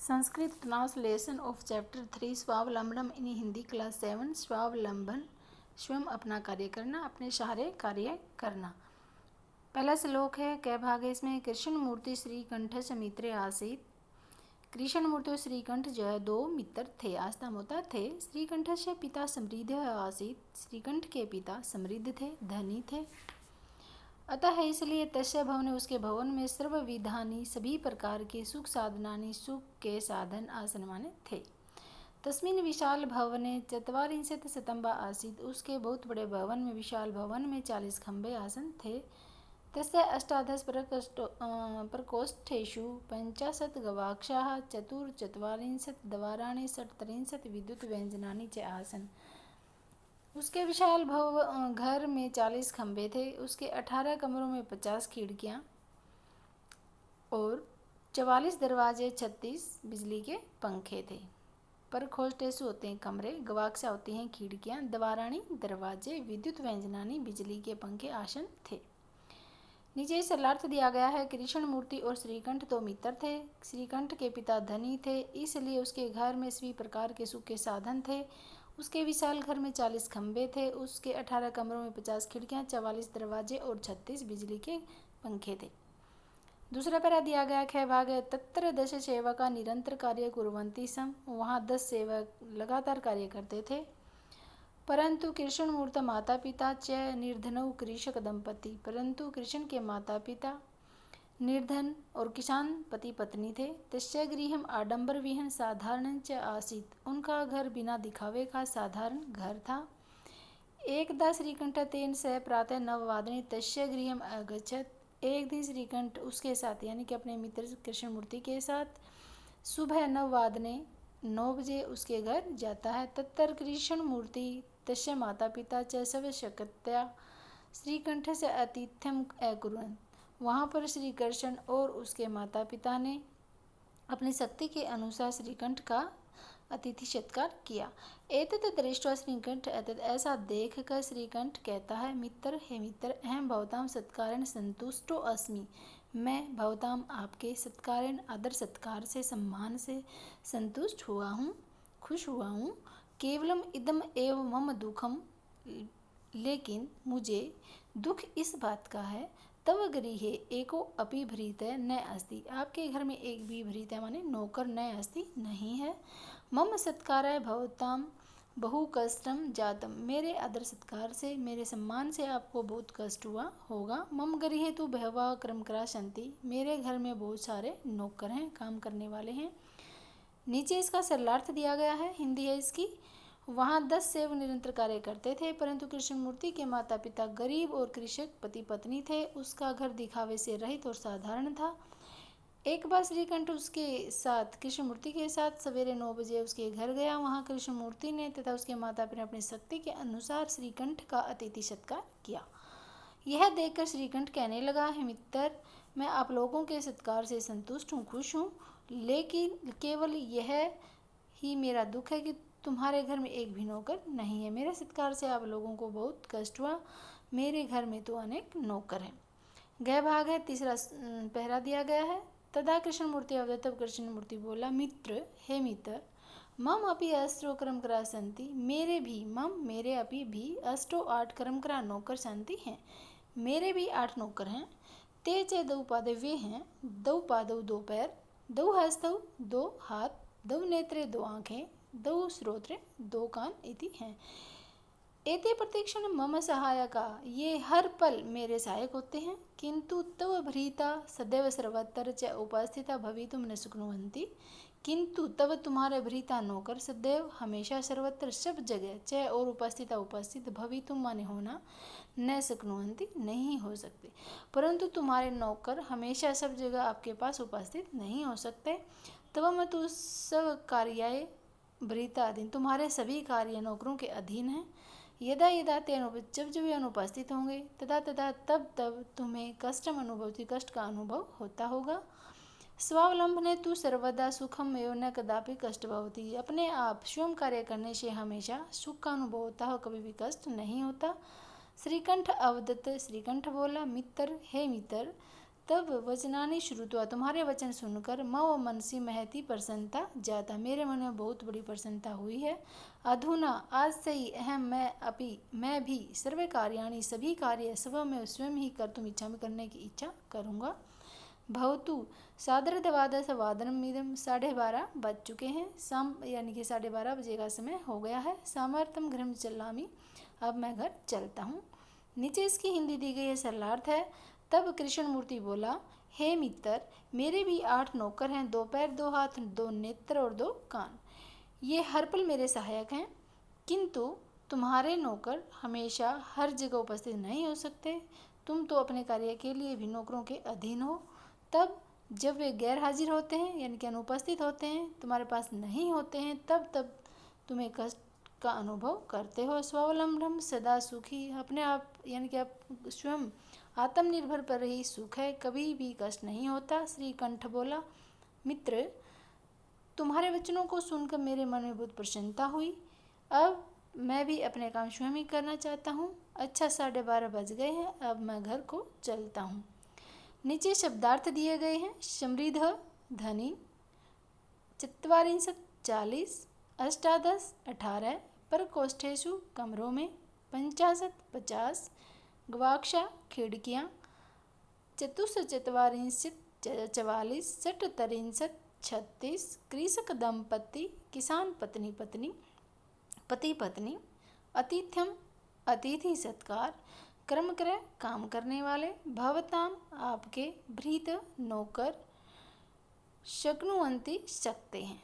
Sanskrit translation of chapter 3 स्वावलंबनम in Hindi class 7। स्वावलंबन स्वयं अपना कार्य करना, अपने सहारे कार्य करना। पहला श्लोक है कै भाग है इसमें। कृष्णमूर्ति श्रीकंठ मित्रे आसीत। कृष्णमूर्ति और श्रीकंठ जो है दो मित्र थे, आस्ताम होता थे। श्रीकंठ से पिता समृद्ध आसीत। श्रीकंठ के पिता समृद्ध थे, धनी थे। अतः इसलिए तस्य भवने उसके भवन में सर्वविधानी सभी प्रकार के सुख साधनानि सुख के साधन आसनमाने थे। तस्मिन् विशाल भवने चत्वारिंशत् स्तंभा आसीत्। उसके बहुत बड़े भवन में, विशाल भवन में 40 खंबे आसन थे। तस्य अष्टादश प्रकोष्ठेषु 50 गवाक्षाः चतुर्चत्वारिंशत् द्वाराणि षट्त्रिंशत् विद्युत व्यंजनानि च आसन्। उसके विशाल घर में 40 खंबे थे। उसके 18 कमरों में 50 खिड़कियां और 44 दरवाजे, 36 बिजली के पंखे थे। प्रकोष्ठेषु होते हैं कमरे, गवाक्षा होती हैं खिड़कियां, द्वाराणी दरवाजे, विद्युत व्यंजनानी बिजली के पंखे, आसन थे। नीचे सरलार्थ दिया गया है। कृष्णमूर्ति और श्रीकंठ दो मित्र थे। श्रीकंठ के पिता धनी थे, इसलिए उसके घर में सभी प्रकार के सुख के साधन थे। उसके विशाल घर में 40 खंबे थे। उसके 18 कमरों में 50 खिड़कियां, 44 दरवाजे और 36 बिजली के पंखे थे। दूसरा पैरा दिया गया ख भाग है। तत्र 10 सेवका निरंतर कार्य कुर्वन्ति सम। वहाँ 10 सेवक लगातार कार्य करते थे। परंतु कृष्णमूर्त माता पिता च निर्धनौ कृषक दंपति। परंतु कृष्ण के माता पिता निर्धन और किसान पति पत्नी थे। तस्य गृहम आडंबर विहन साधारण च आसीत। उनका घर बिना दिखावे का साधारण घर था। एकदा श्रीकंठ तेन सह प्रातः 9 तस्य गृहम अगच्छत। एक दिन श्रीकंठ उसके साथ यानी कि अपने मित्र कृष्णमूर्ति के साथ सुबह 9 बजे उसके घर जाता है। तत्तर कृष्णमूर्ति तस्य माता पिता च शक्त्या श्रीकंठ से आतिथ्यम अकुर्वन्। वहाँ पर श्री कृष्ण और उसके माता पिता ने अपनी शक्ति के अनुसार श्रीकंठ का अतिथि सत्कार किया। एतत् दृष्ट्वा श्रीकंठ एतत् ऐसा देख कर श्रीकंठ कहता है, मित्र हे मित्र, अहम भवताम सत्कारेण संतुष्टो अस्मि। मैं भवताम आपके सत्कारेण आदर सत्कार से, सम्मान से संतुष्ट हुआ हूँ, खुश हुआ हूँ। केवलम इदम एव मम दुखम, लेकिन मुझे दुख इस बात का है। तव गृहे एको अपि भृतः न अस्ति। आपके घर में एक भी भृतः माने नौकर न अस्ति, नहीं है। मम सत्काराय भवताम बहु कष्टम जातम। मेरे आदर सत्कार से, मेरे सम्मान से आपको बहुत कष्ट हुआ होगा। मम गृहे तो बहवः कर्मकरा सन्ति। मेरे घर में बहुत सारे नौकर हैं, काम करने वाले हैं। नीचे इसका सरलार्थ दिया गया है, हिंदी है इसकी। वहाँ 10 सेवक निरंतर कार्य करते थे, परंतु कृष्णमूर्ति के माता पिता गरीब और कृषक पति पत्नी थे। उसका घर दिखावे से रहित और साधारण था। एक बार श्रीकंठ उसके साथ, कृष्णमूर्ति के साथ सवेरे 9 बजे उसके घर गया। वहाँ कृष्णमूर्ति ने तथा उसके माता पिता ने अपनी शक्ति के अनुसार श्रीकंठ का अतिथि सत्कार किया। यह देखकर श्रीकंठ कहने लगा, हे मित्र, मैं आप लोगों के सत्कार से संतुष्ट हूँ, खुश हूँ, लेकिन केवल यह ही मेरा दुख है कि तुम्हारे घर में एक भी नौकर नहीं है। मेरे सत्कार से आप लोगों को बहुत कष्ट हुआ। मेरे घर में तो अनेक नौकर हैं। गह भाग है, तीसरा पहरा दिया गया है। तदा कृष्णमूर्ति अवदत्। तब कृष्णमूर्ति बोला, मित्र हे मित्र, मम अपि अष्टो कर्मकरा सन्ति। मेरे अपि भी 8 कर्मकरा नौकर सन्ति हैं। मेरे भी 8 नौकर हैं। ते च 2 पादौ वे हैं, 2 पादौ 2 पैर, 2 हस्तौ 2 हाथ, 2 नेत्रे 2 आँखें, 2 श्रोत्रे 2 कान इति हैं। एते प्रत्यक्षण मम सहायका। ये हर पल मेरे सहायक होते हैं। किंतु तव भ्रीता सदैव सर्वत्र च उपस्थिता भवितुम न शक्नुवन्ति। किंतु तब तुम्हारे भ्रीता नौकर सदैव हमेशा सर्वत्र सब जगह च और उपस्थित भवितुम माने होना, न शक्नुवन्ति नहीं हो सकते। परंतु तुम्हारे नौकर हमेशा सब जगह आपके पास उपस्थित नहीं हो सकते। तब मैं तो सब कार्याय भ्रीता अधीन, तुम्हारे सभी कार्य नौकरों के अधीन हैं। यदा यदा ते जब जब वे अनुपस्थित होंगे, तदा तदा तब तब तुम्हें कष्टम अनुभवती, कष्ट का अनुभव होता होगा। स्वावलंबने तु सर्वदा सुखम एवं न कदापि कष्ट भवती। अपने आप स्वयं कार्य करने से हमेशा सुख का अनुभव होता हो, कभी भी कष्ट नहीं होता। श्रीकंठ अवदत्। श्रीकंठ बोला, मित्र हे मित्र, तब वचनानि श्रुत्वा, तुम्हारे वचन सुनकर, मम मनसि महती प्रसन्नता जाता, मेरे मन में बहुत बड़ी प्रसन्नता हुई है। अधुना, आज से ही, अहम, मैं भी सर्वे कार्याणि, सभी कार्य स्वयं ही कर्तुम् इच्छामि, करने की इच्छा करूँगा। भवतु सार्धवादशवादनमिदं, 12:30 बज चुके हैं, शाम यानी कि 12:30 बजे का समय हो गया है। सामर्थ्यं गृहं चलामि, अब मैं घर चलता हूँ। नीचे इसकी हिंदी दी गई है, सरलार्थ है। तब कृष्णमूर्ति बोला, हे मित्र, मेरे भी 8 नौकर हैं, 2 पैर, 2 हाथ, 2 नेत्र और 2 कान। ये हर पल मेरे सहायक हैं, किंतु तुम्हारे नौकर हमेशा हर जगह उपस्थित नहीं हो सकते। तुम तो अपने कार्य के लिए भी नौकरों के अधीन हो। तब जब वे गैर हाजिर होते हैं यानी कि अनुपस्थित होते हैं, तुम्हारे पास नहीं होते हैं, तब तुम्हें कष्ट का अनुभव करते हो। स्वावलंबन सदा सुखी, अपने आप यानी कि आप स्वयं आत्मनिर्भर पर ही सुख है, कभी भी कष्ट नहीं होता। श्रीकंठ बोला, मित्र, तुम्हारे वचनों को सुनकर मेरे मन में बहुत प्रसन्नता हुई। अब मैं भी अपने काम स्वयं ही करना चाहता हूँ। अच्छा, 12:30 बज गए हैं, अब मैं घर को चलता हूँ। नीचे शब्दार्थ दिए गए हैं। समृद्ध, धनी, 44, 40, 18, 18, प्रकोष्ठेषु, कमरों में, 50, 50, गवाक्षा, खिड़कियाँ, 44, 44, 37, 36, कृषक दंपति, किसान पत्नी पत्नी, पति पत्नी, अतिथ्यम, अतिथि सत्कार, कर्मक्रय, काम करने वाले, भवताम, आपके, भृत, नौकर, शक्नुवंती, सकते हैं।